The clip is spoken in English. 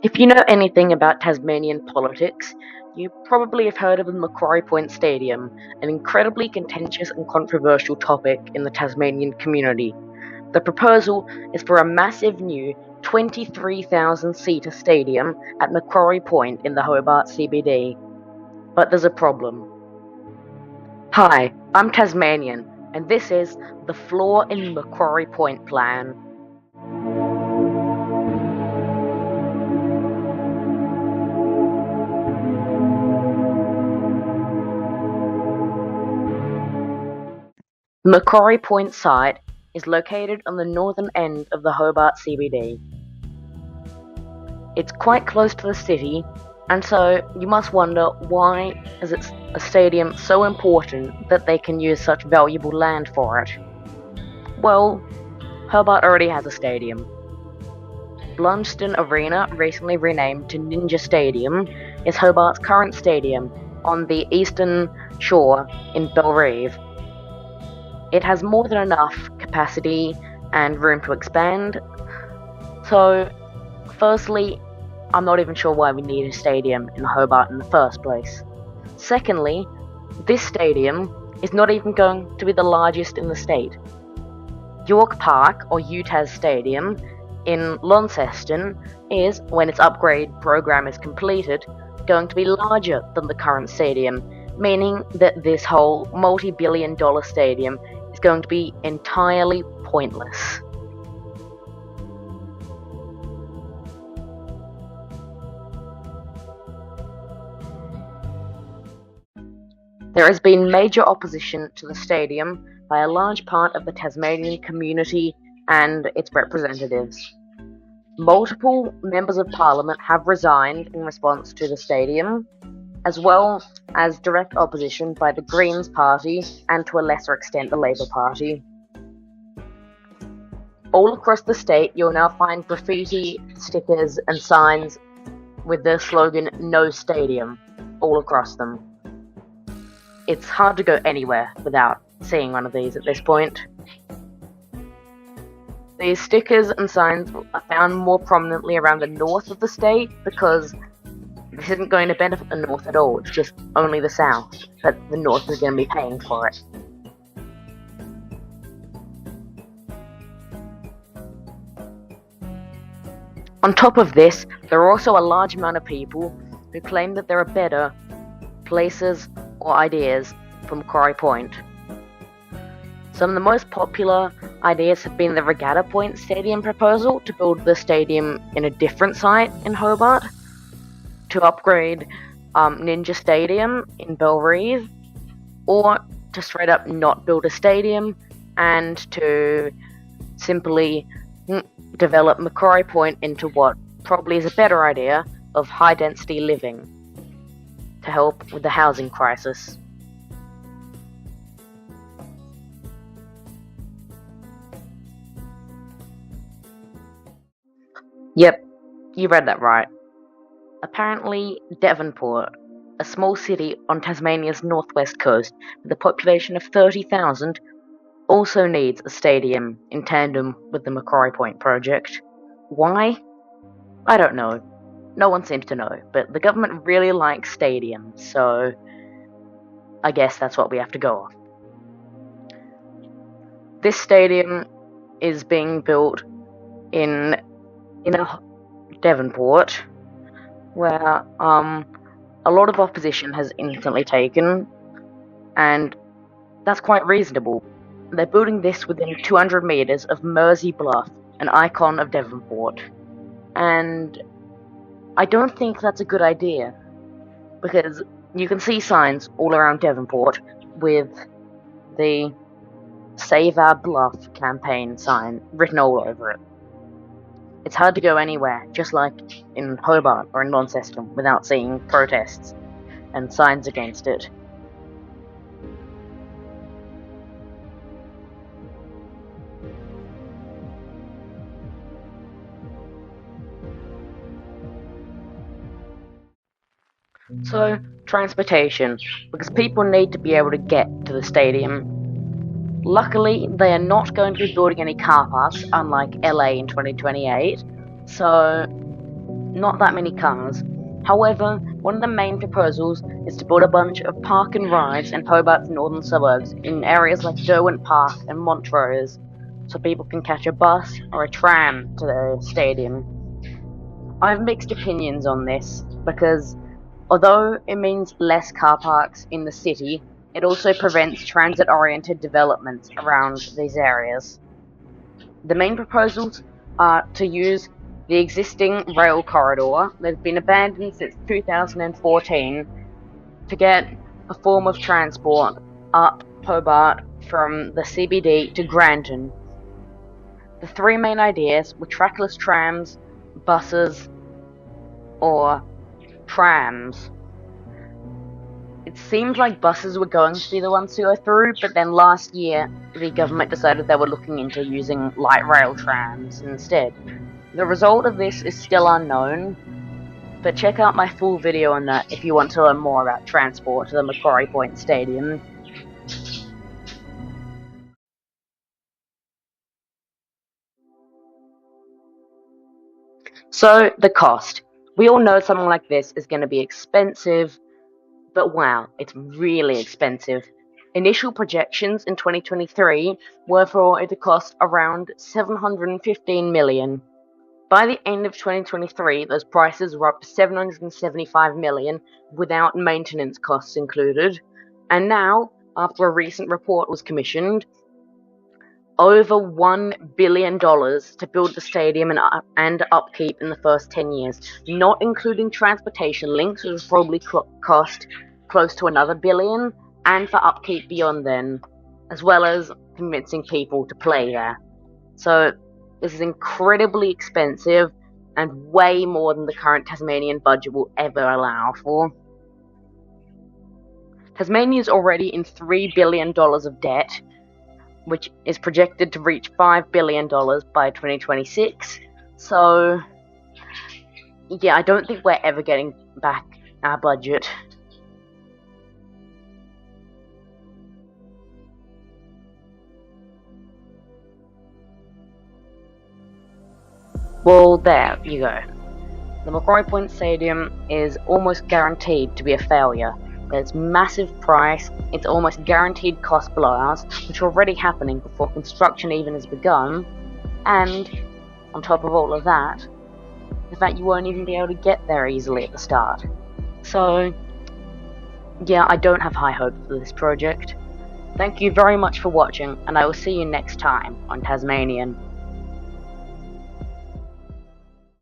If you know anything about Tasmanian politics, you probably have heard of the Macquarie Point Stadium, an incredibly contentious and controversial topic in the Tasmanian community. The proposal is for a massive new 23,000-seater stadium at Macquarie Point in the Hobart CBD. But there's a problem. Hi, I'm Tasmanian, and this is the Flaw in Macquarie Point plan. The Macquarie Point site is located on the northern end of the Hobart CBD. It's quite close to the city, and so you must wonder, why is it a stadium so important that they can use such valuable land for it? Well, Hobart already has a stadium. Blundstone Arena, recently renamed to Ninja Stadium, is Hobart's current stadium on the eastern shore in Bellerive. It has more than enough capacity and room to expand. So, firstly, I'm not even sure why we need a stadium in Hobart in the first place. Secondly, this stadium is not even going to be the largest in the state. York Park, or UTAS Stadium, in Launceston is, when its upgrade program is completed, going to be larger than the current stadium, meaning that this whole multi-billion-dollar stadium is going to be entirely pointless. There has been major opposition to the stadium by a large part of the Tasmanian community and its representatives. Multiple members of parliament have resigned in response to the stadium, as well as direct opposition by the Greens Party and, to a lesser extent, the Labour Party. All across the state, you'll now find graffiti, stickers, and signs with the slogan "No Stadium" all across them. It's hard to go anywhere without seeing one of these at this point. These stickers and signs are found more prominently around the north of the state because this isn't going to benefit the north at all, it's just only the south that the north is going to be paying for it. On top of this, there are also a large amount of people who claim that there are better places or ideas for Macquarie Point. Some of the most popular ideas have been the Regatta Point Stadium proposal to build the stadium in a different site in Hobart, to upgrade Ninja Stadium in Bellerive, or to straight up not build a stadium and to simply develop Macquarie Point into what probably is a better idea of high density living to help with the housing crisis. Yep, you read that right. Apparently, Devonport, a small city on Tasmania's northwest coast with a population of 30,000, also needs a stadium in tandem with the Macquarie Point project. Why? I don't know. No one seems to know, but the government really likes stadiums, so I guess that's what we have to go off. This stadium is being built in Devonport, where a lot of opposition has instantly taken, and that's quite reasonable. They're building this within 200 metres of Mersey Bluff, an icon of Devonport, and I don't think that's a good idea, because you can see signs all around Devonport with the Save Our Bluff campaign sign written all over it. It's hard to go anywhere, just like in Hobart or in Launceston, without seeing protests and signs against it. So, transportation, because people need to be able to get to the stadium. Luckily, they are not going to be building any car parks, unlike LA in 2028, so not that many cars. However, one of the main proposals is to build a bunch of park and rides in Hobart's northern suburbs in areas like Derwent Park and Montrose, so people can catch a bus or a tram to the stadium. I have mixed opinions on this because although it means less car parks in the city, it also prevents transit-oriented developments around these areas. The main proposals are to use the existing rail corridor that has been abandoned since 2014 to get a form of transport up Hobart from the CBD to Granton. The three main ideas were trackless trams, buses, or trams. It seemed like buses were going to be the ones to go through, but then last year the government decided they were looking into using light rail trams instead. The result of this is still unknown, but check out my full video on that if you want to learn more about transport to the Macquarie Point Stadium. So, the cost. We all know something like this is going to be expensive, but wow, it's really expensive. Initial projections in 2023 were for it to cost around $715 million. By the end of 2023, those prices were up to $775 million without maintenance costs included. And now, after a recent report was commissioned, over $1 billion to build the stadium and upkeep in the first 10 years, not including transportation links, which will probably cost close to another billion, and for upkeep beyond then, as well as convincing people to play there. So this is incredibly expensive and way more than the current Tasmanian budget will ever allow for. Tasmania is already in $3 billion of debt, which is projected to reach $5 billion by 2026. So, yeah, I don't think we're ever getting back our budget. Well, there you go. The Macquarie Point Stadium is almost guaranteed to be a failure. There's massive price, it's almost guaranteed cost blowouts, which are already happening before construction even has begun, and, on top of all of that, the fact you won't even be able to get there easily at the start. So, yeah, I don't have high hopes for this project. Thank you very much for watching, and I will see you next time on Tasmanian.